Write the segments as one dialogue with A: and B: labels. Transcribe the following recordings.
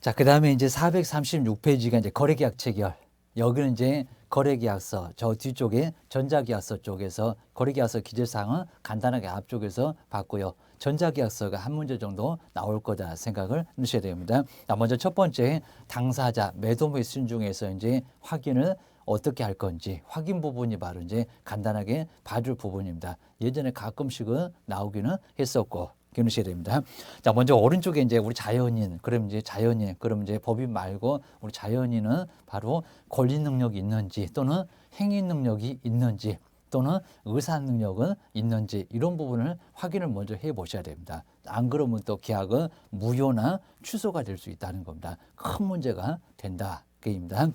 A: 자, 그다음에 이제 436페이지가 이제 거래계약 체결. 여기는 이제 거래계약서, 저 뒤쪽에 전자계약서 쪽에서 거래계약서 기재사항은 간단하게 앞쪽에서 봤고요. 전자계약서가 한 문제 정도 나올 거다 생각을 넣으셔야 됩니다. 자, 먼저 첫 번째 당사자 매도매 순중에서 이제 확인을 어떻게 할 건지 확인 부분이 바로 이제 간단하게 봐줄 부분입니다. 예전에 가끔씩은 나오기는 했었고 기억하셔야 됩니다. 자, 먼저 오른쪽에 이제 우리 자연인, 그럼 이제 법인 말고 우리 자연인은 바로 권리 능력이 있는지 또는 행위 능력이 있는지 또는 의사 능력은 있는지 이런 부분을 확인을 먼저 해 보셔야 됩니다. 안 그러면 또 계약은 무효나 취소가 될 수 있다는 겁니다. 큰 문제가 된다. 그입니다.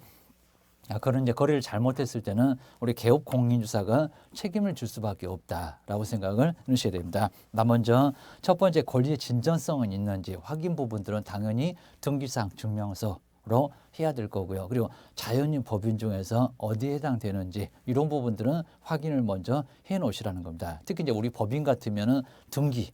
A: 그런 이제 거래를 잘못했을 때는 우리 개업 공인주사가 책임을 질 수밖에 없다라고 생각을 하셔야 됩니다. 먼저 첫 번째 권리의 진전성은 있는지 확인 부분들은 당연히 등기상 증명서로 해야 될 거고요. 그리고 자연인 법인 중에서 어디에 해당되는지 이런 부분들은 확인을 먼저 해 놓으시라는 겁니다. 특히 이제 우리 법인 같으면은 등기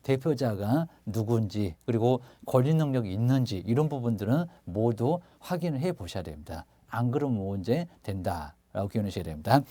A: 대표자가 누군지 그리고 권리 능력이 있는지 이런 부분들은 모두 확인을 해 보셔야 됩니다. 안 그러면 문제 된다라고 기억하셔야 됩니다.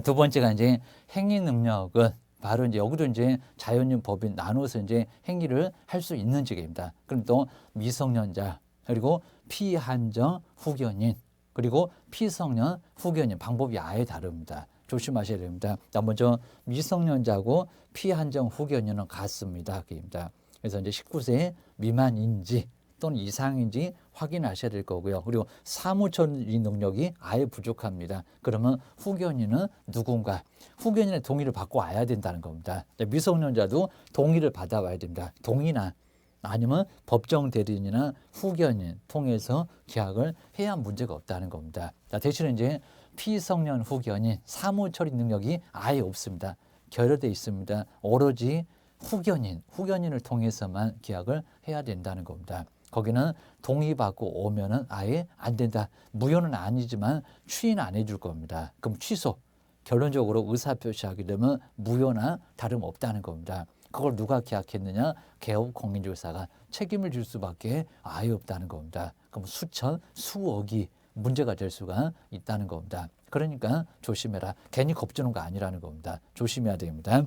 A: 두 번째가 이제 행위 능력은 바로 이제 여기도 이제 자연인 법인 나눠서 이제 행위를 할 수 있는지입니다. 그럼 또 미성년자 그리고 피한정 후견인 그리고 피성년 후견인 방법이 아예 다릅니다. 조심하셔야 됩니다. 먼저 미성년자고 피한정 후견인은 같습니다. 그래서 이제 19세 미만인지 또는 이상인지 확인하셔야 될 거고요. 그리고 사무처리 능력이 아예 부족합니다. 그러면 후견인은 누군가 후견인의 동의를 받고 와야 된다는 겁니다. 미성년자도 동의를 받아와야 됩니다. 동의나 아니면 법정 대리인이나 후견인 통해서 계약을 해야 문제가 없다는 겁니다. 대신에 이제 피성년 후견인 사무처리 능력이 아예 없습니다. 결여되어 있습니다. 오로지 후견인을 통해서만 계약을 해야 된다는 겁니다. 거기는 동의받고 오면은 아예 안 된다. 무효는 아니지만 추인 안 해줄 겁니다. 그럼 취소. 결론적으로 의사표시하게 되면 무효나 다름없다는 겁니다. 그걸 누가 계약했느냐? 개업 공인중개사가 책임을 질 수밖에 아예 없다는 겁니다. 그럼 수천, 수억이 문제가 될 수가 있다는 겁니다. 그러니까 조심해라. 괜히 겁주는 거 아니라는 겁니다. 조심해야 됩니다.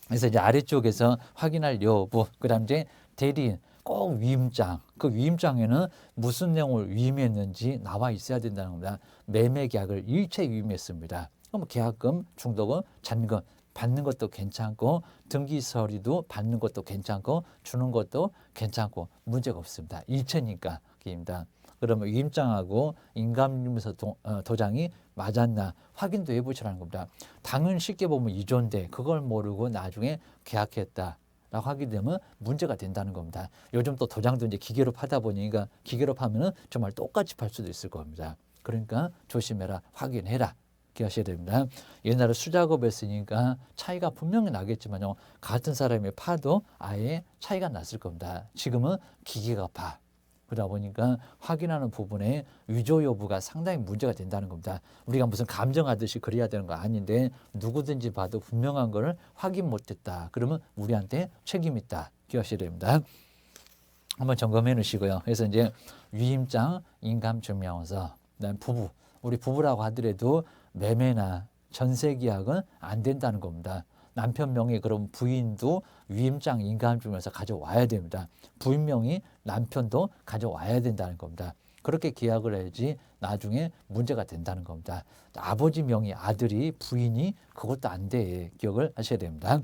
A: 그래서 이제 아래쪽에서 확인할 여부, 그다음 이제 대리인 꼭 위임장, 그 위임장에는 무슨 내용을 위임했는지 나와 있어야 된다는 겁니다. 매매 계약을 일체 위임했습니다. 그럼 계약금, 중도금, 잔금 받는 것도 괜찮고 등기 서류도 받는 것도 괜찮고 주는 것도 괜찮고 문제가 없습니다. 일체니까 입니다. 그러면 위임장하고 인감증명서 도장이 맞았나 확인도 해보시라는 겁니다. 당연히 쉽게 보면 이존돼 그걸 모르고 나중에 계약했다. 라고 하게 되면 문제가 된다는 겁니다. 요즘 또 도장도 이제 기계로 파다 보니까 기계로 파면은 정말 똑같이 팔 수도 있을 겁니다. 그러니까 조심해라, 확인해라. 기하셔야 됩니다. 옛날에 수작업 했으니까 차이가 분명히 나겠지만요. 같은 사람이 파도 아예 차이가 났을 겁니다. 지금은 기계가 파. 그러다 보니까 확인하는 부분에 위조 여부가 상당히 문제가 된다는 겁니다. 우리가 무슨 감정하듯이 그래야 되는 거 아닌데 누구든지 봐도 분명한 거를 확인 못했다. 그러면 우리한테 책임 있다. 기억하셔야 됩니다. 한번 점검해 놓으시고요. 그래서 이제 위임장, 인감증명서, 그다음 부부, 우리 부부라고 하더라도 매매나 전세 계약은 안 된다는 겁니다. 남편 명의 그럼 부인도 위임장 인감증명서 가져와야 됩니다. 부인 명의 남편도 가져와야 된다는 겁니다. 그렇게 계약을 해야지 나중에 문제가 된다는 겁니다. 아버지 명의 아들이 부인이 그것도 안 돼. 기억을 하셔야 됩니다.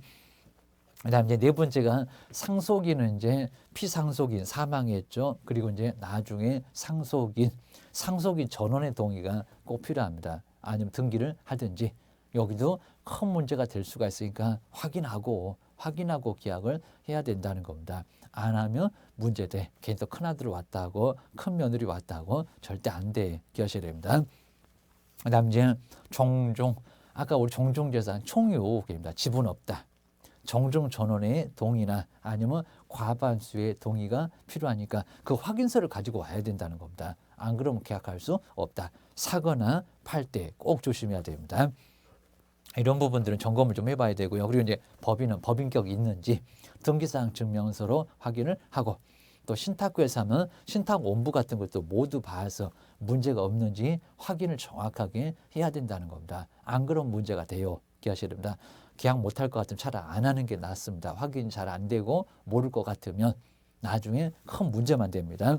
A: 그다음 이제 네 번째가 상속인은 이제 피상속인 사망했죠. 그리고 이제 나중에 상속인 전원의 동의가 꼭 필요합니다. 아니면 등기를 하든지 여기도 큰 문제가 될 수가 있으니까 확인하고 계약을 해야 된다는 겁니다. 안 하면 문제돼. 괜히 또 큰아들 왔다고 큰 며느리 왔다고 절대 안 돼. 기억하셔야 됩니다. 그다음 이제 종종 아까 우리 종종재산 총유입니다. 지분 없다. 정종 전원의 동의나 아니면 과반수의 동의가 필요하니까 그 확인서를 가지고 와야 된다는 겁니다. 안 그러면 계약할 수 없다. 사거나 팔 때 꼭 조심해야 됩니다. 이런 부분들은 점검을 좀 해봐야 되고요. 그리고 이제 법인은 법인격이 있는지 등기사항 증명서로 확인을 하고 또 신탁구에서 하면 신탁 원부 같은 것도 모두 봐서 문제가 없는지 확인을 정확하게 해야 된다는 겁니다. 안 그런 문제가 돼요. 기억하셔야 됩니다. 계약 못할 것 같으면 차라리 안 하는 게 낫습니다. 확인이 잘 안 되고 모를 것 같으면 나중에 큰 문제만 됩니다.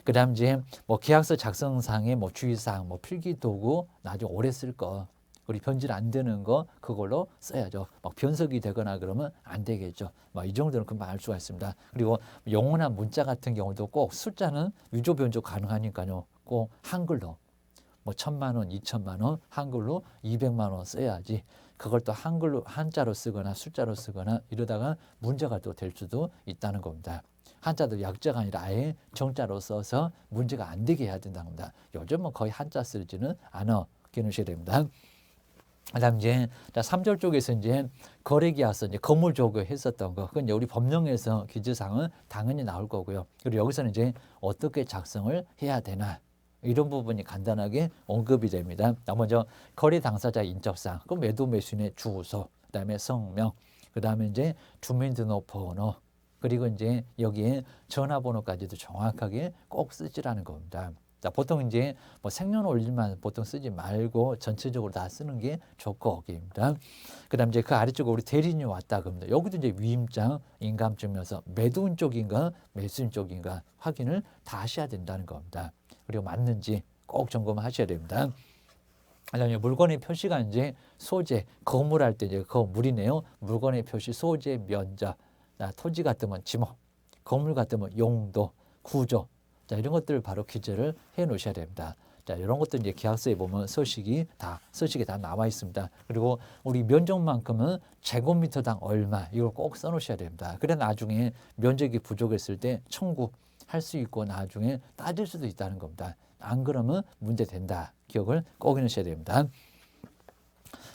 A: 그 다음 이제 뭐 계약서 작성상의 뭐 주의사항, 뭐 필기도구 나중에 오래 쓸 거, 우리 변질 안 되는 거 그걸로 써야죠. 막 변속이 되거나 그러면 안 되겠죠. 뭐 이 정도는 금방 알 수가 있습니다. 그리고 영문한 문자 같은 경우도 꼭 숫자는 위조 변조 가능하니까요. 꼭 한글로 뭐 1,000만 원, 2,000만 원 한글로 200만 원 써야지. 그걸 또 한글로 한자로 쓰거나 숫자로 쓰거나 이러다가 문제가 또 될 수도 있다는 겁니다. 한자도 약자가 아니라 아예 정자로 써서 문제가 안 되게 해야 된다는 겁니다. 요즘은 거의 한자 쓰지는 않아. 기억하셔야 됩니다. 그다음 이제 3절 쪽에서 이제 거래계약서 이제 건물 조교 했었던 거, 그건 이제 우리 법령에서 기재사항은 당연히 나올 거고요. 그리고 여기서는 이제 어떻게 작성을 해야 되나 이런 부분이 간단하게 언급이 됩니다. 먼저 거래 당사자 인적사항, 그럼 매도 매수인의 주소, 그다음에 성명, 그다음에 이제 주민등록번호, 그리고 이제 여기에 전화번호까지도 정확하게 꼭 쓰시라는 겁니다. 자, 보통 이제 뭐 생년월일만 보통 쓰지 말고 전체적으로 다 쓰는 게 좋고 거기입니다. 그다음 이제 그 아래쪽에 우리 대리인이 왔다 그럽니다. 여기도 이제 위임장, 인감증명서 매도인 쪽인가 매수인 쪽인가 확인을 다 하셔야 된다는 겁니다. 그리고 맞는지 꼭 점검하셔야 됩니다. 그다음에 물건의 표시가 이제 소재, 건물할 때 이제 건물이네요. 물건의 표시, 소재, 면적, 토지 같으면 지목, 건물 같으면 용도, 구조. 자, 이런 것들을 바로 기재를 해 놓으셔야 됩니다. 자, 이런 것들 이제 계약서에 보면 서식이 다 나와 있습니다. 그리고 우리 면적만큼은 제곱미터당 얼마 이걸 꼭 써 놓으셔야 됩니다. 그래 나중에 면적이 부족했을 때 청구할 수 있고 나중에 따질 수도 있다는 겁니다. 안 그러면 문제 된다. 기억을 꼭 해놓으셔야 됩니다.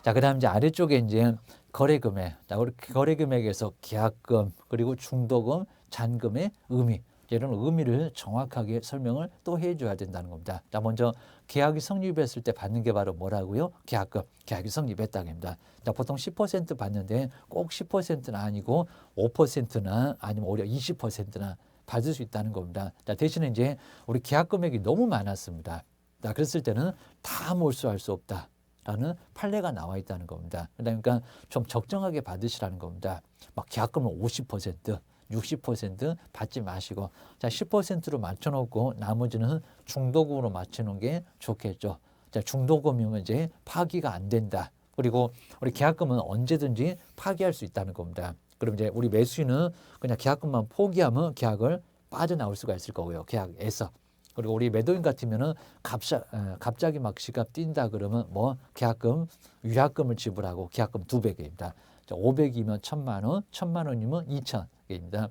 A: 자, 그다음 이제 아래쪽에 이제 거래 금액. 자, 우리 거래 금액에서 계약금 그리고 중도금, 잔금의 의미. 이런 의미를 정확하게 설명을 또 해줘야 된다는 겁니다. 자, 먼저 계약이 성립했을 때 받는 게 바로 뭐라고요? 계약금. 계약이 성립했다입니다. 자, 보통 10% 받는데 꼭 10%는 아니고 5%나 아니면 오히려 20%나 받을 수 있다는 겁니다. 자, 대신에 이제 우리 계약 금액이 너무 많았습니다. 자, 그랬을 때는 다 몰수할 수 없다. 라는 판례가 나와 있다는 겁니다. 그러니까 좀 적정하게 받으시라는 겁니다. 막 계약금은 50%, 60% 받지 마시고, 자, 10%로 맞춰놓고 나머지는 중도금으로 맞추는 게 좋겠죠. 자, 중도금이면 이제 파기가 안 된다. 그리고 우리 계약금은 언제든지 파기할 수 있다는 겁니다. 그럼 이제 우리 매수인은 그냥 계약금만 포기하면 계약을 빠져나올 수가 있을 거고요. 계약에서. 그리고 우리 매도인 같으면은 갑자기 막 지갑 뛴다 그러면 뭐 계약금, 위약금을 지불하고 계약금 2배입니다. 500이면 1,000만 원, 1,000만 원이면 2,000개입니다.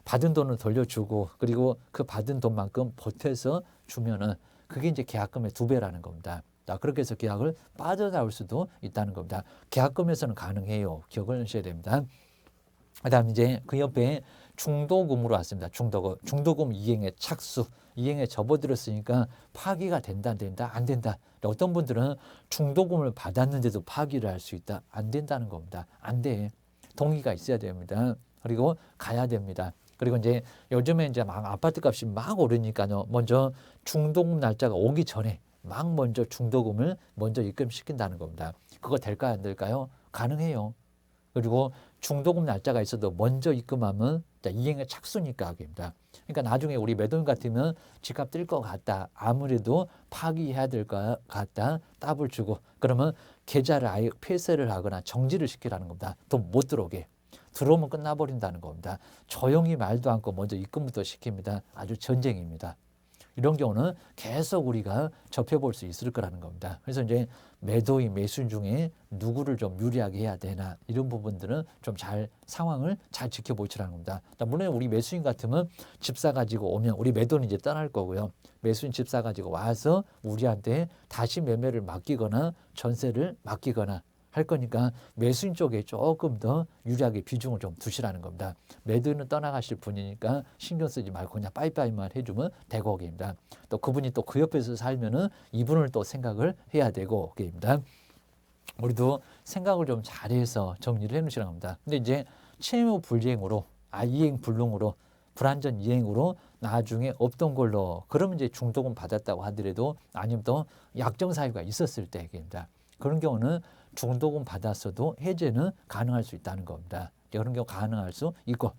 A: 받은 돈을 돌려주고 그리고 그 받은 돈만큼 보태서 주면은 그게 이제 계약금의 2배라는 겁니다. 자, 그렇게 해서 계약을 빠져나올 수도 있다는 겁니다. 계약금에서는 가능해요. 기억을 하셔야 됩니다. 그다음 이제 그 옆에 중도금으로 왔습니다. 중도금 이행의 착수, 이행에 접어들었으니까 파기가 된다, 안 된다, 안 된다. 어떤 분들은 중도금을 받았는데도 파기를 할 수 있다, 안 된다는 겁니다. 안 돼. 동의가 있어야 됩니다. 그리고 가야 됩니다. 그리고 이제 요즘에 이제 막 아파트 값이 막 오르니까요. 먼저 중도금 날짜가 오기 전에 막 먼저 중도금을 먼저 입금시킨다는 겁니다. 그거 될까요, 안 될까요? 가능해요. 그리고 중도금 날짜가 있어도 먼저 입금하면 이행의 착수니까 하기입니다. 그러니까 나중에 우리 매도인 같으면 집값 뛸 것 같다. 아무래도 파기해야 될 것 같다. 답을 주고 그러면 계좌를 아예 폐쇄를 하거나 정지를 시키라는 겁니다. 돈 못 들어오게. 들어오면 끝나버린다는 겁니다. 조용히 말도 않고 먼저 입금부터 시킵니다. 아주 전쟁입니다. 이런 경우는 계속 우리가 접해볼 수 있을 거라는 겁니다. 그래서 이제 매도인, 매수인 중에 누구를 좀 유리하게 해야 되나 이런 부분들은 좀 상황을 잘 지켜보시라는 겁니다. 물론 우리 매수인 같으면 집 사가지고 오면 우리 매도는 이제 떠날 거고요. 매수인 집 사가지고 와서 우리한테 다시 매매를 맡기거나 전세를 맡기거나 할 거니까 매수인 쪽에 조금 더 유리하게 비중을 좀 두시라는 겁니다. 매도인은 떠나가실 분이니까 신경 쓰지 말고 그냥 빠이빠이만 해주면 되고 오게입니다. 또 그분이 또 그 옆에서 살면은 이분을 또 생각을 해야 되고 오게입니다. 우리도 생각을 좀 잘해서 정리를 해놓으시라는 겁니다. 근데 이제 채무 불이행으로 이행 불능으로 불완전 이행으로 나중에 없던 걸로 그러면 이제 중도금 받았다고 하더라도 아니면 또 약정 사유가 있었을 때입니다. 그런 경우는 중도금 받았어도 해제는 가능할 수 있다는 겁니다. 그런 경우 가능할 수 있고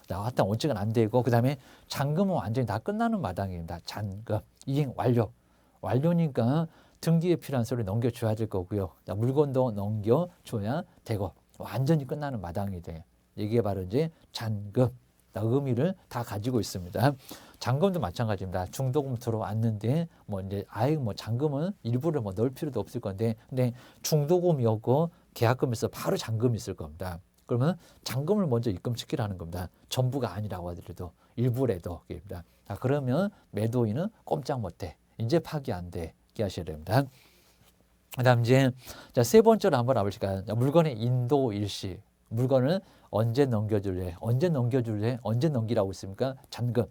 A: 하여튼 원칙은 안 되고 그다음에 잔금은 완전히 다 끝나는 마당입니다. 잔금 이행 완료니까 등기에 필요한 서류 넘겨줘야 될 거고요. 물건도 넘겨줘야 되고 완전히 끝나는 마당이 돼. 이게 바로 이제 잔금 의미를 다 가지고 있습니다. 잔금도 마찬가지입니다. 중도금 들어왔는데 뭐 이제 아예 뭐 잔금은 일부를 뭐 넣을 필요도 없을 건데 근데 중도금이었고 계약금에서 바로 잔금이 있을 겁니다. 그러면 잔금을 먼저 입금시키라는 겁니다. 전부가 아니라고 하더라도 일부라도 입니다. 그러면 매도인은 꼼짝 못해. 이제 파기 안 돼. 이렇게 하셔야 됩니다. 그다음 이제 세 번째로 한번 알아보실까요? 물건의 인도 일시. 물건을 언제 넘겨줄래? 언제 넘겨줄래? 언제 넘기라고 있습니까? 잔금.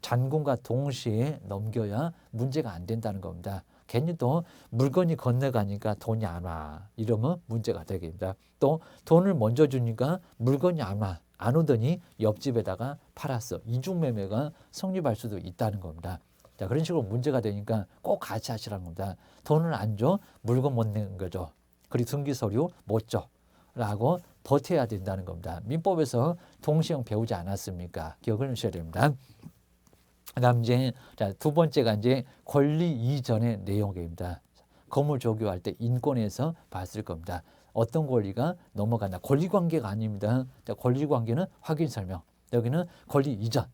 A: 잔금과 동시에 넘겨야 문제가 안 된다는 겁니다. 괜히 또 물건이 건너가니까 돈이 안 와. 이러면 문제가 되겠습니다. 또 돈을 먼저 주니까 물건이 안 와. 안 오더니 옆집에다가 팔았어. 이중매매가 성립할 수도 있다는 겁니다. 자, 그런 식으로 문제가 되니까 꼭 같이 하시라는 겁니다. 돈을 안 줘. 물건 못 내는 거죠. 그리고 등기서류 못 줘. 라고 버텨야 된다는 겁니다. 민법에서 동시형 배우지 않았습니까? 기억을 하셔야 됩니다. 그다음 이제 두 번째가 이제 권리 이전의 내용입니다. 건물 조교할 때 인권에서 봤을 겁니다. 어떤 권리가 넘어간다. 권리 관계가 아닙니다. 권리 관계는 확인 설명. 여기는 권리 이전.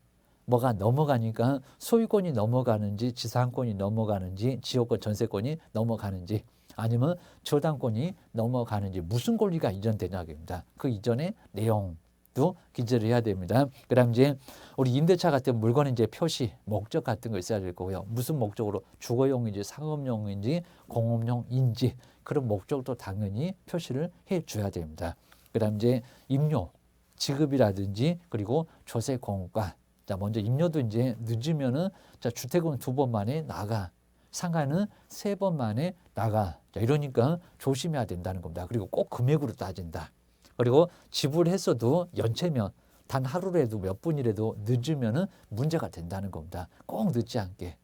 A: 뭐가 넘어가니까 소유권이 넘어가는지 지상권이 넘어가는지 지역권 전세권이 넘어가는지 아니면 저당권이 넘어가는지 무슨 권리가 이전되냐입니다. 그 이전의 내용도 기재를 해야 됩니다. 그다음 이제 우리 임대차 같은 물건의 이제 표시, 목적 같은 거 있어야 될 거고요. 무슨 목적으로 주거용인지 상업용인지 공업용인지 그런 목적도 당연히 표시를 해줘야 됩니다. 그다음 이제 임료, 지급이라든지 그리고 조세 공과 자 먼저 임료도 이제 늦으면은 자 주택은 2번 만에 나가. 상가는 3번 만에 나가. 자, 이러니까 조심해야 된다는 겁니다. 그리고 꼭 금액으로 따진다. 그리고 지불했어도 연체면 단 하루라도 몇 분이라도 늦으면은 문제가 된다는 겁니다. 꼭 늦지 않게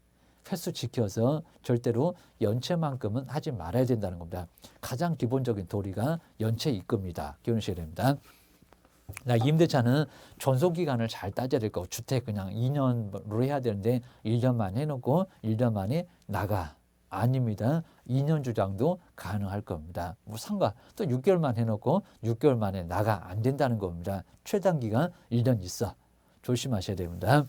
A: 횟수 지켜서 절대로 연체만큼은 하지 말아야 된다는 겁니다. 가장 기본적인 도리가 연체 입금이다. 기억하셔야 됩니다. 임대차는 존속기간을 잘 따져야 될 거고 주택 그냥 2년으로 해야 되는데 1년만 해놓고 1년 만에 나가. 아닙니다. 2년 주장도 가능할 겁니다. 뭐 상가 또 6개월만 해놓고 6개월 만에 나가. 안 된다는 겁니다. 최단기간 1년 있어. 조심하셔야 됩니다.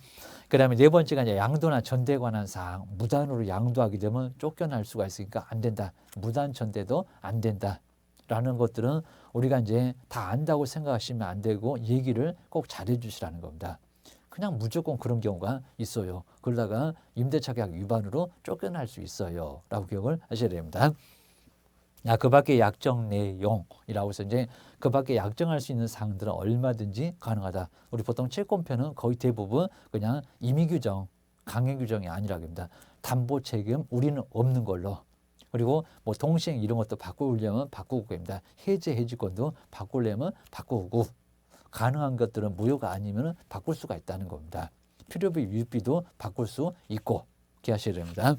A: 그 다음에 네 번째가 이제 양도나 전대에 관한 사항. 무단으로 양도하게 되면 쫓겨날 수가 있으니까 안 된다. 무단 전대도 안 된다. 라는 것들은 우리가 이제 다 안다고 생각하시면 안 되고 얘기를 꼭 잘해 주시라는 겁니다. 그냥 무조건 그런 경우가 있어요. 그러다가 임대차 계약 위반으로 쫓겨날 수 있어요. 라고 기억을 하셔야 됩니다. 그 밖에 약정 내용이라고 해서 이제 그 밖에 약정할 수 있는 사항들은 얼마든지 가능하다. 우리 보통 채권편은 거의 대부분 그냥 임의 규정, 강행 규정이 아니라고 합니다. 담보 책임 우리는 없는 걸로. 그리고 뭐 동시행 이런 것도 바꾸려면 바꾸고 됩니다. 해제 해지권도 바꾸려면 바꾸고 가능한 것들은 무효가 아니면 바꿀 수가 있다는 겁니다. 필요비 유입비도 바꿀 수 있고 기하셔야 됩니다.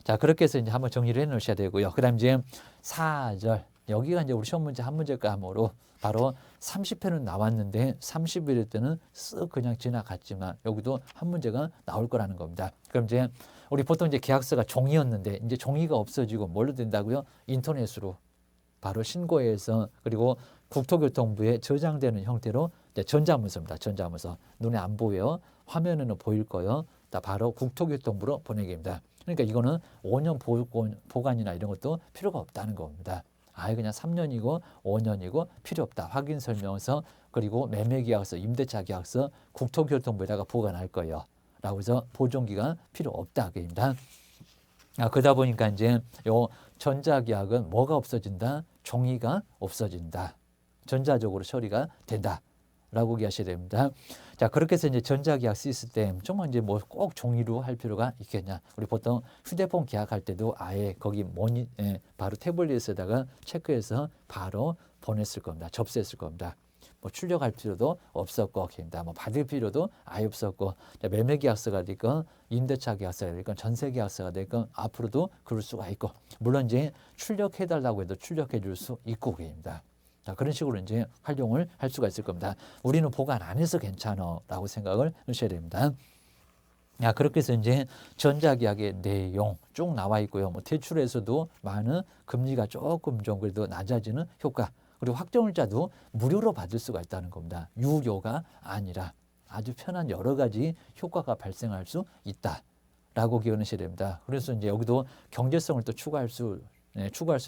A: 자 그렇게 해서 이제 한번 정리를 해 놓으셔야 되고요. 그다음 이제 4절 여기가 이제 우리 시험 문제 한 문제 감으로 바로 30회는 나왔는데 30일 때는 쓱 그냥 지나갔지만 여기도 한 문제가 나올 거라는 겁니다. 그럼 이제 우리 보통 이제 계약서가 종이였는데 이제 종이가 없어지고 뭘로 된다고요? 인터넷으로 바로 신고해서 그리고 국토교통부에 저장되는 형태로 이제 전자문서입니다. 전자문서 눈에 안 보여 화면에는 보일 거요. 다 바로 국토교통부로 보내게 됩니다. 그러니까 이거는 5년 보관이나 이런 것도 필요가 없다는 겁니다. 아예 그냥 3년이고 5년이고 필요 없다. 확인 설명서 그리고 매매계약서, 임대차 계약서 국토교통부에다가 보관할 거예요. 라고 해서 보존기간 필요 없다. 그입니다. 그러다 보니까 이제 요 전자계약은 뭐가 없어진다? 종이가 없어진다. 전자적으로 처리가 된다. 라고 얘기하셔야 됩니다. 자, 그렇게 해서 이제 전자계약 시스템, 정말 이제 뭐 꼭 종이로 할 필요가 있겠냐. 우리 보통 휴대폰 계약할 때도 아예 거기 바로 태블릿에다가 체크해서 바로 보냈을 겁니다. 접수했을 겁니다. 뭐 출력할 필요도 없었고, 뭐 받을 필요도 아예 없었고, 매매 계약서가 됐건 임대차 계약서가 됐건 전세 계약서가 됐건 앞으로도 그럴 수가 있고, 물론 이제 출력해 달라고 해도 출력해 줄 수 있고 그입니다. 자, 그런 식으로 이제 활용을 할 수가 있을 겁니다. 우리는 보관 안 해서 괜찮아라고 생각을 하셔야 됩니다. 야, 그렇게 해서 이제 전자계약의 내용 쭉 나와 있고요. 뭐 대출에서도 많은 금리가 조금 좀 그래도 낮아지는 효과, 그리고 확정일자도 무료로 받을 수가 있다는 겁니다. 유료가 아니라 아주 편한 여러 가지 효과가 발생할 수 있다라고 기억하셔야 됩니다. 그래서 이제 여기도 경제성을 또 추구할 수도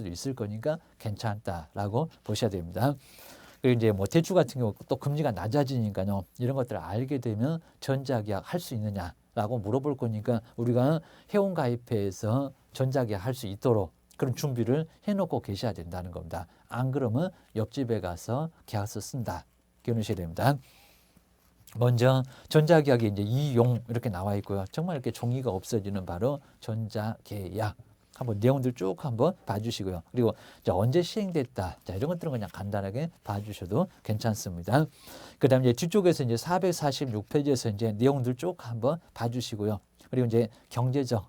A: 있을 거니까 괜찮다라고 보셔야 됩니다. 그리고 이제 뭐 대출 같은 경우 또 금리가 낮아지니까요. 이런 것들을 알게 되면 전자계약 할 수 있느냐라고 물어볼 거니까 우리가 회원가입해서 전자계약 할 수 있도록 그런 준비를 해놓고 계셔야 된다는 겁니다. 안 그러면 옆집에 가서 계약서 쓴다. 기억하셔야 됩니다. 먼저 전자계약이 이제 이용 이렇게 나와 있고요. 정말 이렇게 종이가 없어지는 바로 전자계약. 한번 내용들 쭉 한번 봐주시고요. 그리고 언제 시행됐다. 자, 이런 것들은 그냥 간단하게 봐주셔도 괜찮습니다. 그 다음에 뒤쪽에서 이제 446페이지에서 이제 내용들 쭉 한번 봐주시고요. 그리고 이제 경제적,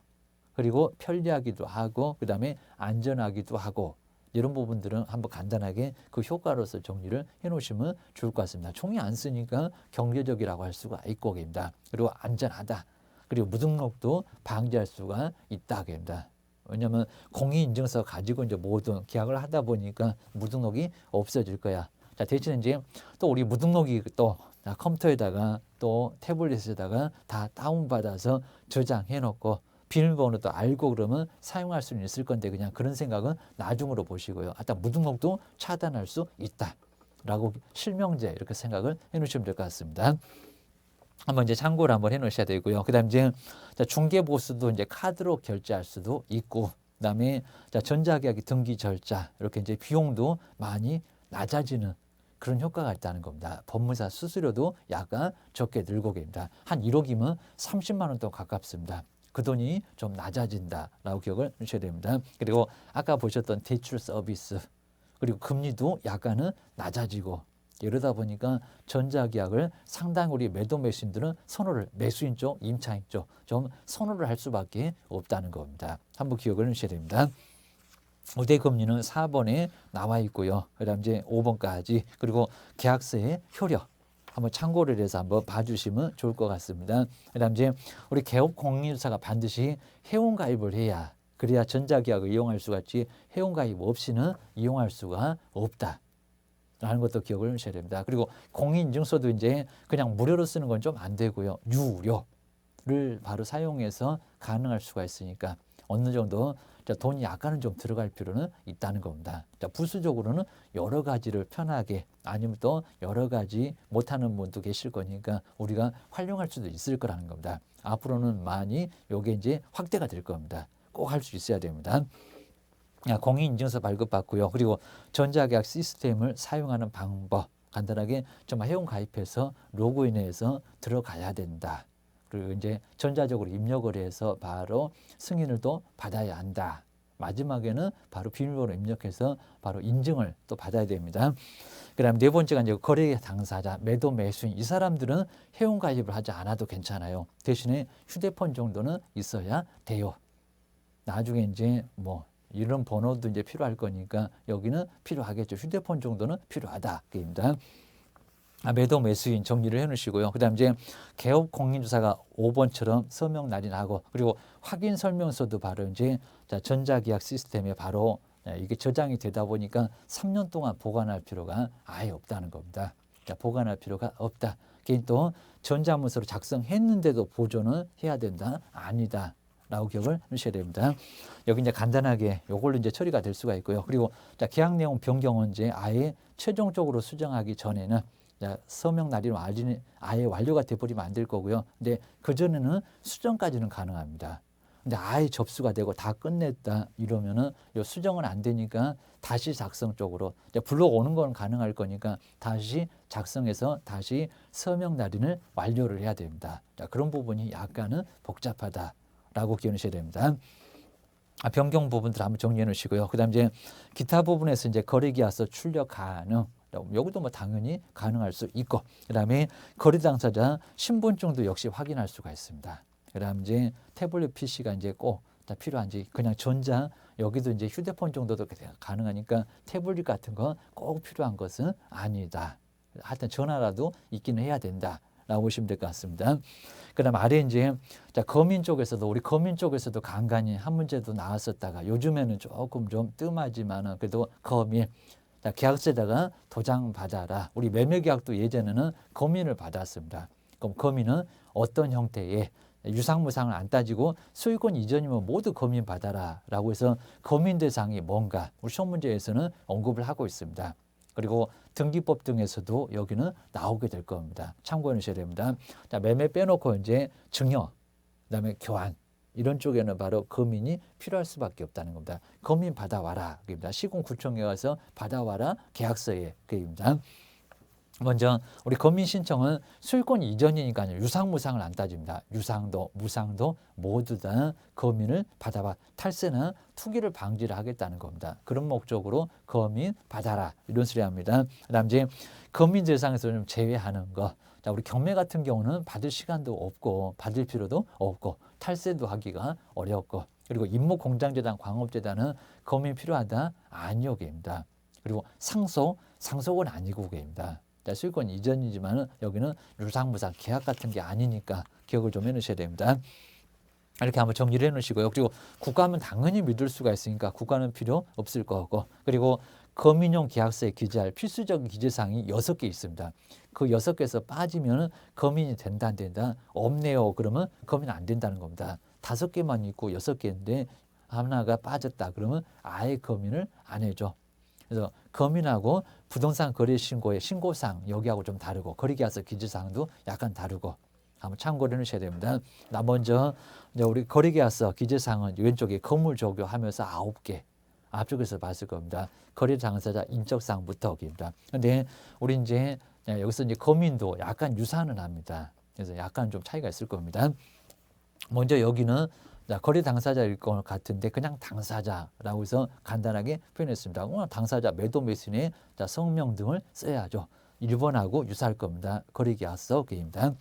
A: 그리고 편리하기도 하고, 그 다음에 안전하기도 하고, 이런 부분들은 한번 간단하게 그 효과로서 정리를 해 놓으시면 좋을 것 같습니다. 총이 안 쓰니까 경제적이라고 할 수가 있고 깁니다. 그리고 안전하다. 그리고 무등록도 방지할 수가 있다 깁니다. 왜냐하면 공인인증서 가지고 이제 모든 계약을 하다 보니까 무등록이 없어질 거야. 자, 대신 이제 또 우리 무등록이 또 컴퓨터에다가 또 태블릿에다가 다 다운받아서 저장해 놓고 비밀번호도 알고 그러면 사용할 수는 있을 건데 그냥 그런 생각은 나중으로 보시고요. 일단 무등록도 차단할 수 있다라고 실명제 이렇게 생각을 해 놓으시면 될 것 같습니다. 한번 이제 참고를 한번 해 놓으셔야 되고요. 그다음 이제 중개 보수도 이제 카드로 결제할 수도 있고, 그다음에 전자계약의 등기 절차 이렇게 이제 비용도 많이 낮아지는 그런 효과가 있다는 겁니다. 법무사 수수료도 약간 적게 들고 계십니다. 한 1억이면 30만 원 더 가깝습니다. 그 돈이 좀 낮아진다라고 기억을 하셔야 됩니다. 그리고 아까 보셨던 대출 서비스, 그리고 금리도 약간은 낮아지고, 이러다 보니까 전자계약을 상당히 우리 매도 매수인들은 매수인 쪽, 임차인 쪽 좀 선호를 할 수밖에 없다는 겁니다. 한번 기억을 하셔야 됩니다. 우대금리는 4번에 나와 있고요. 그다음 이제 5번까지, 그리고 계약서의 효력 한번 참고를 해서 한번 봐주시면 좋을 것 같습니다. 그다음 이제 우리 개업 공인중개사가 반드시 회원가입을 해야, 그래야 전자계약을 이용할 수가 있지, 회원가입 없이는 이용할 수가 없다. 라는 것도 기억을 하셔야 됩니다. 그리고 공인인증서도 이제 그냥 무료로 쓰는 건 좀 안 되고요. 유료를 바로 사용해서 가능할 수가 있으니까 어느 정도 돈이 약간은 좀 들어갈 필요는 있다는 겁니다. 부수적으로는 여러 가지를 편하게, 아니면 또 여러 가지 못하는 분도 계실 거니까 우리가 활용할 수도 있을 거라는 겁니다. 앞으로는 많이 이게 이제 확대가 될 겁니다. 꼭 할 수 있어야 됩니다. 공인인증서 발급받고요. 그리고 전자계약 시스템을 사용하는 방법 간단하게 정말 회원 가입해서 로그인해서 들어가야 된다. 그리고 이제 전자적으로 입력을 해서 바로 승인을 또 받아야 한다. 마지막에는 바로 비밀번호 입력해서 바로 인증을 또 받아야 됩니다. 그다음 네 번째가 이제 거래 당사자, 매도 매수인, 이 사람들은 회원 가입을 하지 않아도 괜찮아요. 대신에 휴대폰 정도는 있어야 돼요. 나중에 이제 뭐 이런 번호도 이제 필요할 거니까 여기는 필요하겠죠. 휴대폰 정도는 필요하다. 그입니다. 매도 매수인 정리를 해 놓으시고요. 그다음 이제 개업 공인중개사가 5번처럼 서명 날인하고, 그리고 확인 설명서도 바로 이제 전자계약 시스템에 바로 이게 저장이 되다 보니까 3년 동안 보관할 필요가 아예 없다는 겁니다. 보관할 필요가 없다. 또 전자문서로 작성했는데도 보존은 해야 된다? 아니다. 라고 기억을 하셔야 됩니다. 여기 이제 간단하게 요걸로 이제 처리가 될 수가 있고요. 그리고 계약 내용 변경은 이제 아예 최종적으로 수정하기 전에는 서명 날인은 아예 완료가 돼버리면 안 될 거고요. 근데 그전에는 수정까지는 가능합니다. 근데 아예 접수가 되고 다 끝냈다 이러면은 요 수정은 안 되니까 다시 작성 쪽으로 불러오는 건 가능할 거니까 다시 작성해서 다시 서명 날인을 완료를 해야 됩니다. 그런 부분이 약간은 복잡하다. 라고 기억하셔야 됩니다. 변경 부분들 한번 정리해 놓으시고요. 그 다음 이제 기타 부분에서 이제 거래계약서 출력 가능. 여기도 뭐 당연히 가능할 수 있고, 그다음에 거래 당사자 신분증도 역시 확인할 수가 있습니다. 그다음 이제 태블릿 PC가 이제 꼭 다 필요한지, 그냥 전자, 여기도 이제 휴대폰 정도도 가능하니까 태블릿 같은 거 꼭 필요한 것은 아니다. 하여튼 전화라도 있기는 해야 된다 라고 보시면 될 것 같습니다. 그 다음 아래 이제 거민 쪽에서도, 우리 거민 쪽에서도 간간히 한 문제도 나왔었다가 요즘에는 조금 좀 뜸하지만은 그래도 거민, 계약서에다가 도장 받아라. 우리 매매계약도 예전에는 거민을 받았습니다. 그럼 거민은 어떤 형태의, 유상무상을 안 따지고 소유권 이전이면 모두 거민 받아라 라고 해서 거민 대상이 뭔가 우리 시험 문제에서는 언급을 하고 있습니다. 그리고 등기법 등에서도 여기는 나오게 될 겁니다. 참고해 주셔야 됩니다. 자, 매매 빼놓고 이제 증여, 그다음에 교환, 이런 쪽에는 바로 거민이 필요할 수밖에 없다는 겁니다. 거민 받아와라 그입니다. 시군구청에 가서 받아와라 계약서에 그입니다. 먼저 우리 거민 신청은 소유권 이전이니까 유상무상을 안 따집니다. 유상도 무상도 모두 다 거민을 받아봐, 탈세나 투기를 방지를 하겠다는 겁니다. 그런 목적으로 거민 받아라 이런 소리 합니다. 그다음 이제 거민 대상에서 좀 제외하는 거. 자, 우리 경매 같은 경우는 받을 시간도 없고 받을 필요도 없고 탈세도 하기가 어렵고, 그리고 임목공장재단, 광업재단은 거민 필요하다 아니요 게입니다. 그리고 상속은 아니고 게입니다. 소유권 이전이지만 여기는 유상무상 계약 같은 게 아니니까 기억을 좀 해놓으셔야 됩니다. 이렇게 한번 정리를 해놓으시고요. 그리고 국가는 당연히 믿을 수가 있으니까 국가는 필요 없을 거고, 그리고 거민용 계약서에 기재할 필수적인 기재사항이 6개 있습니다. 그 6개에서 빠지면 거민이 된다 안 된다, 없네요 그러면 거민 안 된다는 겁니다. 5개만 있고 6개인데 하나가 빠졌다 그러면 아예 거민을 안 해줘. 그래서 거민하고 부동산 거래 신고의 신고사항 여기하고 좀 다르고, 거래계약서 기재사항도 약간 다르고 한번 참고를 해주셔야 됩니다. 나 먼저 이제 우리 거래계약서 기재사항은 왼쪽에 건물 조교하면서 9개 앞쪽에서 봤을 겁니다. 거래 당사자 인적사항부터입니다. 그런데 우리 이제 여기서 이제 거민도 약간 유사는 합니다. 그래서 약간 좀 차이가 있을 겁니다. 먼저 여기는 거래 당사자일 것 같은데 그냥 당사자라고 해서 간단하게 표현했습니다. 당사자 매도 매수인의 성명 등을 써야죠. 1번하고 유사할 겁니다. 거래계약서입니다.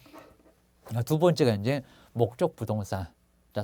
A: 두 번째가 이제 목적 부동산,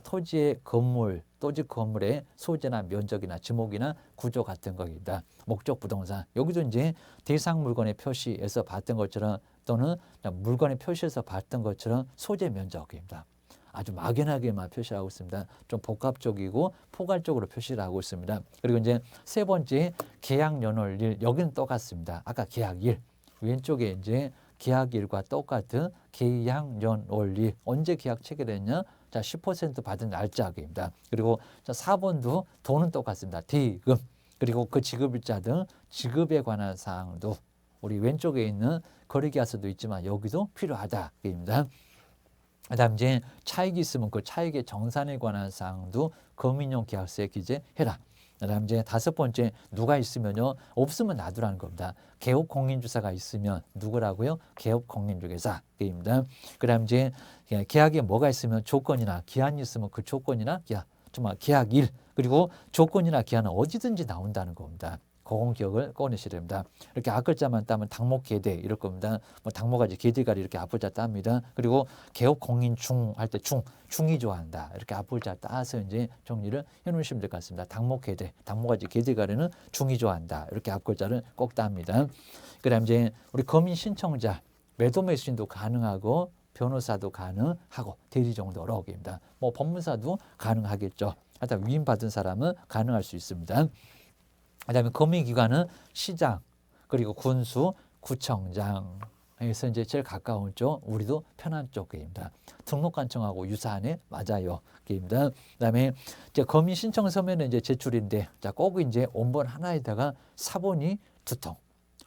A: 토지의 건물, 토지 건물의 소재나 면적이나 지목이나 구조 같은 것입니다. 목적 부동산, 여기도 이제 대상 물건의 표시에서 봤던 것처럼 또는 물건의 표시에서 봤던 것처럼 소재 면적입니다. 아주 막연하게만 표시하고 있습니다. 좀 복합적이고 포괄적으로 표시를 하고 있습니다. 그리고 이제 세 번째 계약 연월일, 여기는 똑같습니다. 아까 계약일, 왼쪽에 이제 계약일과 똑같은 계약 연월일, 언제 계약 체결했냐? 자, 10% 받은 날짜입니다. 그리고 자, 4번도 돈은 똑같습니다. 대금, 그리고 그 지급일자 등 지급에 관한 사항도 우리 왼쪽에 있는 거래계약서도 있지만 여기도 필요하다입니다. 그다음 이제 차익이 있으면 그 차익의 정산에 관한 사항도 거민용 계약서에 기재해라. 그다음 이제 5번째, 누가 있으면요, 없으면 놔두라는 겁니다. 개업 공인주사가 있으면 누구라고요? 개업 공인중개사입니다. 그다음 이제 계약에 뭐가 있으면 조건이나 기한이 있으면 그 조건이나 기한, 정말 계약일, 그리고 조건이나 기한은 어디든지 나온다는 겁니다. 그건 기억을 꺼내셔야 됩니다. 이렇게 앞글자만 따면 당목 계대 이럴 겁니다. 뭐 당목가지 계대가리 이렇게 앞글자 땁니다. 그리고 개업 공인 중 할 때 중이 좋아한다. 이렇게 앞글자 따서 이제 정리를 해놓으시면 될 것 같습니다. 당목 계대, 당목가지 계대가리는 중이 좋아한다. 이렇게 앞글자를 꼭 땁니다. 그다음 이제 우리 거민 신청자, 매도 매수인도 가능하고 변호사도 가능하고 대리 정도로 입니다. 뭐 법무사도 가능하겠죠. 하여튼 위임 받은 사람은 가능할 수 있습니다. 그다음에 거민기관은 시장, 그리고 군수, 구청장에서 이제 제일 가까운 쪽, 우리도 편한 쪽입니다. 등록관청하고 유사하네, 맞아요. 입니다. 그다음에 이제 거민 신청 서면은 이제 제출인데, 자, 꼭 이제 원본 하나에다가 사본이 2통.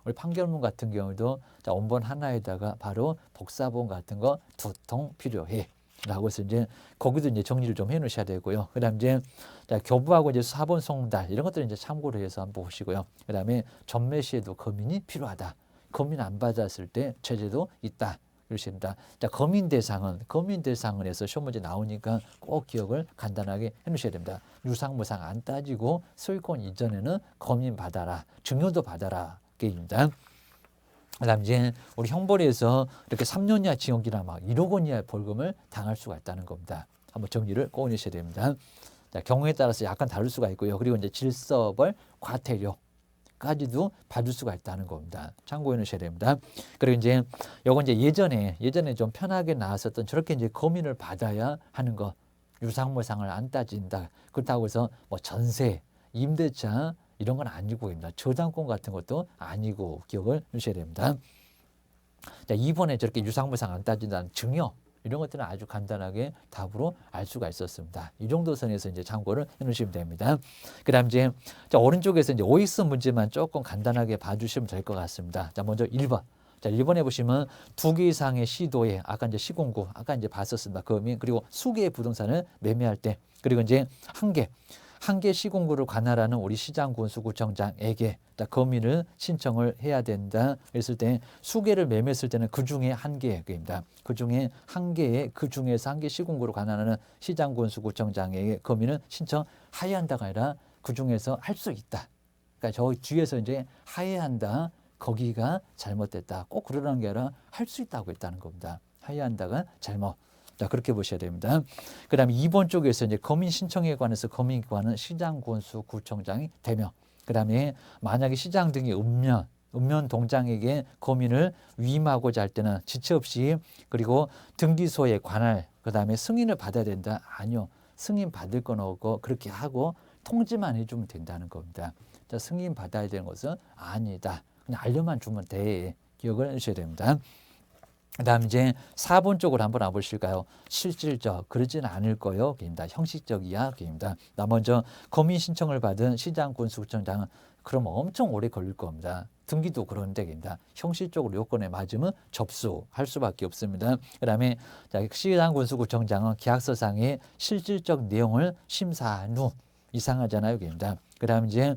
A: 우리 판결문 같은 경우도 자, 원본 하나에다가 바로 복사본 같은 거 2통 필요해. 라고 해서 이제 거기도 이제 정리를 좀 해놓으셔야 되고요. 그다음 이제 자, 교부하고 이제 사본 송달 이런 것들을 이제 참고를 해서 한번 보시고요. 그다음에 전매 시에도 거민이 필요하다. 거민 안 받았을 때 제재도 있다. 이러십니다. 자, 거민 대상은 해서 시험 문제 나오니까 꼭 기억을 간단하게 해놓으셔야 됩니다. 유상무상 안 따지고 소유권 이전에는 거민 받아라, 증여도 받아라. 게임입니다. 그다음 이제 우리 형벌에서 이렇게 3년 이하 징역이나 막 1억 원 이하의 벌금을 당할 수가 있다는 겁니다. 한번 정리를 꼭 해주셔야 됩니다. 자, 경우에 따라서 약간 다를 수가 있고요. 그리고 이제 질서벌, 과태료까지도 받을 수가 있다는 겁니다. 참고해 놓으셔야 됩니다. 그리고 이제 요건 이제 예전에 좀 편하게 나왔었던 저렇게 이제 검인을 받아야 하는 거, 유상무상을 안 따진다. 그렇다고 해서 뭐 전세, 임대차 이런 건 아니고입니다. 저당권 같은 것도 아니고 기억을 주셔야 됩니다. 자, 이번에 저렇게 유상무상 안 따진다는 증여 이런 것들은 아주 간단하게 답으로 알 수가 있었습니다. 이 정도 선에서 이제 참고를 해놓으시면 됩니다. 그다음 이제 자, 오른쪽에서 이제 OX 문제만 조금 간단하게 봐주시면 될 것 같습니다. 자, 먼저 1번. 자, 1번에 보시면 2개 이상의 시도에 아까 이제 시공구 아까 이제 봤었습니다. 그리고 수개의 부동산을 매매할 때 그리고 이제 한 개 시공구를 관할하는 우리 시장군수구청장에게 검인을 신청을 해야 된다 했을 때 수개를 매매했을 때는 그 중에 한 개입니다. 그 중에 한 개의 그 중에서 한 개 시공구를 관할하는 시장군수구청장에게 검인을 신청하여야 한다가 아니라 그 중에서 할 수 있다. 그러니까 저 뒤에서 이제 하여야 한다. 거기가 잘못됐다. 꼭 그러라는 게 아니라 할 수 있다고 했다는 겁니다. 하여야 한다가 잘못. 자, 그렇게 보셔야 됩니다. 그 다음에 2번 쪽에서 이제 검인 신청에 관해서 검인기관은 시장군수구청장이 되며, 그 다음에 만약에 시장 등이 읍면 동장에게 검인을 위임하고자 할 때는 지체 없이 그리고 등기소에 관할, 그 다음에 승인을 받아야 된다. 아니요. 승인 받을 건 없고 그렇게 하고 통지만 해주면 된다는 겁니다. 자, 승인 받아야 되는 것은 아니다. 그냥 알려만 주면 돼. 기억을 해주셔야 됩니다. 그다음 이제 4번 쪽으로 한번 와보실까요? 실질적 그러진 않을 거요. 입니다. 형식적이야. 입니다. 나 먼저 검인 신청을 받은 시장군수구청장은 그럼 엄청 오래 걸릴 겁니다. 등기도 그런 데입니다. 형식적으로 요건에 맞으면 접수할 수밖에 없습니다. 그다음에 시장군수구청장은 계약서상의 실질적 내용을 심사한 후 이상하잖아요. 입니다. 그다음 이제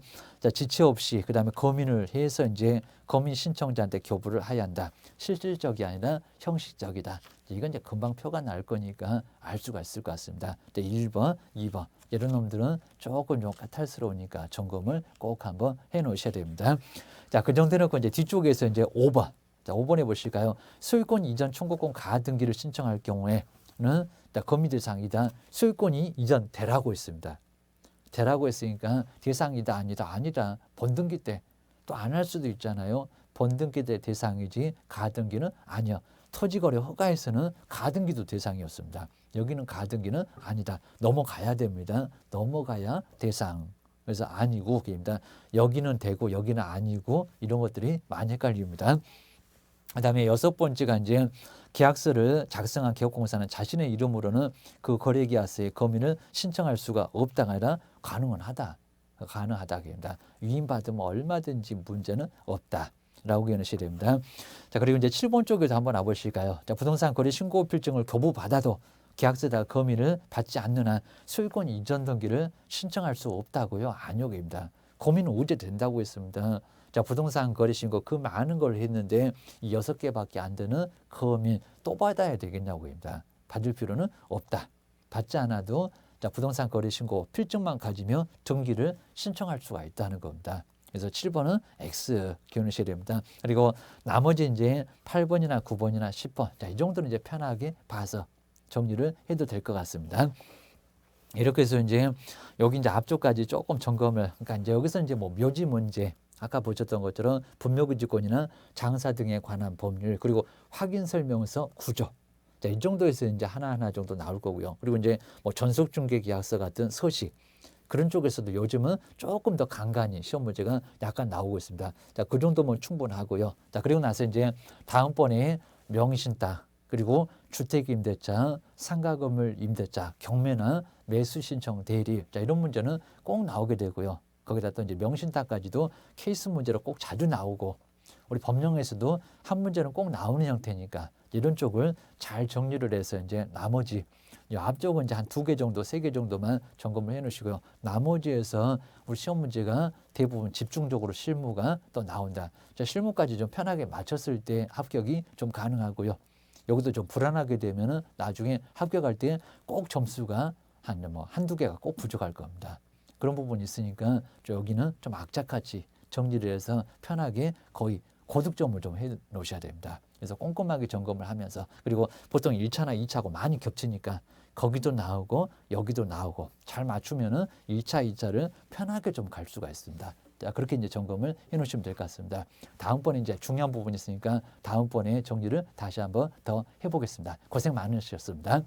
A: 지체 없이 그다음에 검인을 해서 이제 검인 신청자한테 교부를 하여야 한다. 실질적이 아니라 형식적이다. 이건 이제 금방 표가 날 거니까 알 수가 있을 것 같습니다. 1번, 2번 이런 놈들은 조금 좀 까탈스러우니까 점검을 꼭 한번 해 놓으셔야 됩니다. 자, 그 정도 해놓고 이제 뒤쪽에서 이제 5번. 자, 5번에 보실까요? 소유권 이전 청구권 가하 등기를 신청할 경우에는 검인 대상이다. 소유권이 이전되라고 했습니다. 되라고 했으니까 대상이다 아니다 번등기 때 또 안 할 수도 있잖아요. 번등기 때 대상이지 가등기는 아니야. 토지거래 허가에서는 가등기도 대상이었습니다. 여기는 가등기는 아니다. 넘어가야 됩니다. 넘어가야 대상. 그래서 아니고 입니다. 여기는 되고 여기는 아니고 이런 것들이 많이 헷갈립니다. 그다음에 6번째가 이제 계약서를 작성한 개업공사는 자신의 이름으로는 그 거래계약서의 검인을 신청할 수가 없다가 아니라 가능하다입니다. 위임받으면 얼마든지 문제는 없다라고 얘기하셔야 됩니다. 자, 그리고 이제 7번 쪽에도 한번 와보실까요? 자, 부동산 거래 신고 필증을 교부받아도 계약서에다 검인을 받지 않는 한 소유권 이전 등기를 신청할 수 없다고요? 아니오입니다. 검인은 언제 된다고 했습니다. 자, 부동산 거래 신고 그 많은 걸 했는데 이 6개밖에 안 되는 검인 또 받아야 되겠냐고입니다. 받을 필요는 없다. 받지 않아도 자, 부동산 거래 신고 필증만 가지면 등기를 신청할 수가 있다는 겁니다. 그래서 7번은 X 기억하셔야 됩니다. 그리고 나머지 이제 8번이나 9번이나 10번. 자, 이 정도는 이제 편하게 봐서 정리를 해도 될 것 같습니다. 이렇게 해서 이제 여기 이제 앞쪽까지 조금 점검을, 그러니까 이제 여기서 이제 뭐 묘지 문제, 아까 보셨던 것처럼 분묘구지권이나 장사 등에 관한 법률, 그리고 확인 설명서 구조. 자, 이 정도에서 이제 하나하나 정도 나올 거고요. 그리고 이제 뭐 전속중개계약서 같은 서식, 그런 쪽에서도 요즘은 조금 더 간간히 시험 문제가 약간 나오고 있습니다. 자, 그 정도면 충분하고요. 자, 그리고 나서 이제 다음번에 명의신 땅, 그리고 주택임대차, 상가건물 임대차, 경매나 매수신청 대리, 자, 이런 문제는 꼭 나오게 되고요. 거기다 또 이제 명의신 땅까지도 케이스 문제로 꼭 자주 나오고, 우리 법령에서도 한 문제는 꼭 나오는 형태니까 이런 쪽을 잘 정리를 해서 이제 나머지 앞쪽은 이제 한 2개 정도, 3개 정도만 점검을 해 놓으시고요. 나머지에서 우리 시험 문제가 대부분 집중적으로 실무가 또 나온다. 자, 실무까지 좀 편하게 맞췄을 때 합격이 좀 가능하고요. 여기도 좀 불안하게 되면은 나중에 합격할 때 꼭 점수가 한두 개가 꼭 부족할 겁니다. 그런 부분이 있으니까 여기는 좀 악착같이 정리를 해서 편하게 거의 고득점을 좀 해 놓으셔야 됩니다. 그래서 꼼꼼하게 점검을 하면서 그리고 보통 1차나 2차하고 많이 겹치니까 거기도 나오고 여기도 나오고 잘 맞추면은 1차, 2차를 편하게 좀 갈 수가 있습니다. 자, 그렇게 이제 점검을 해 놓으시면 될 것 같습니다. 다음번에 이제 중요한 부분이 있으니까 다음번에 정리를 다시 한번 더 해보겠습니다. 고생 많으셨습니다.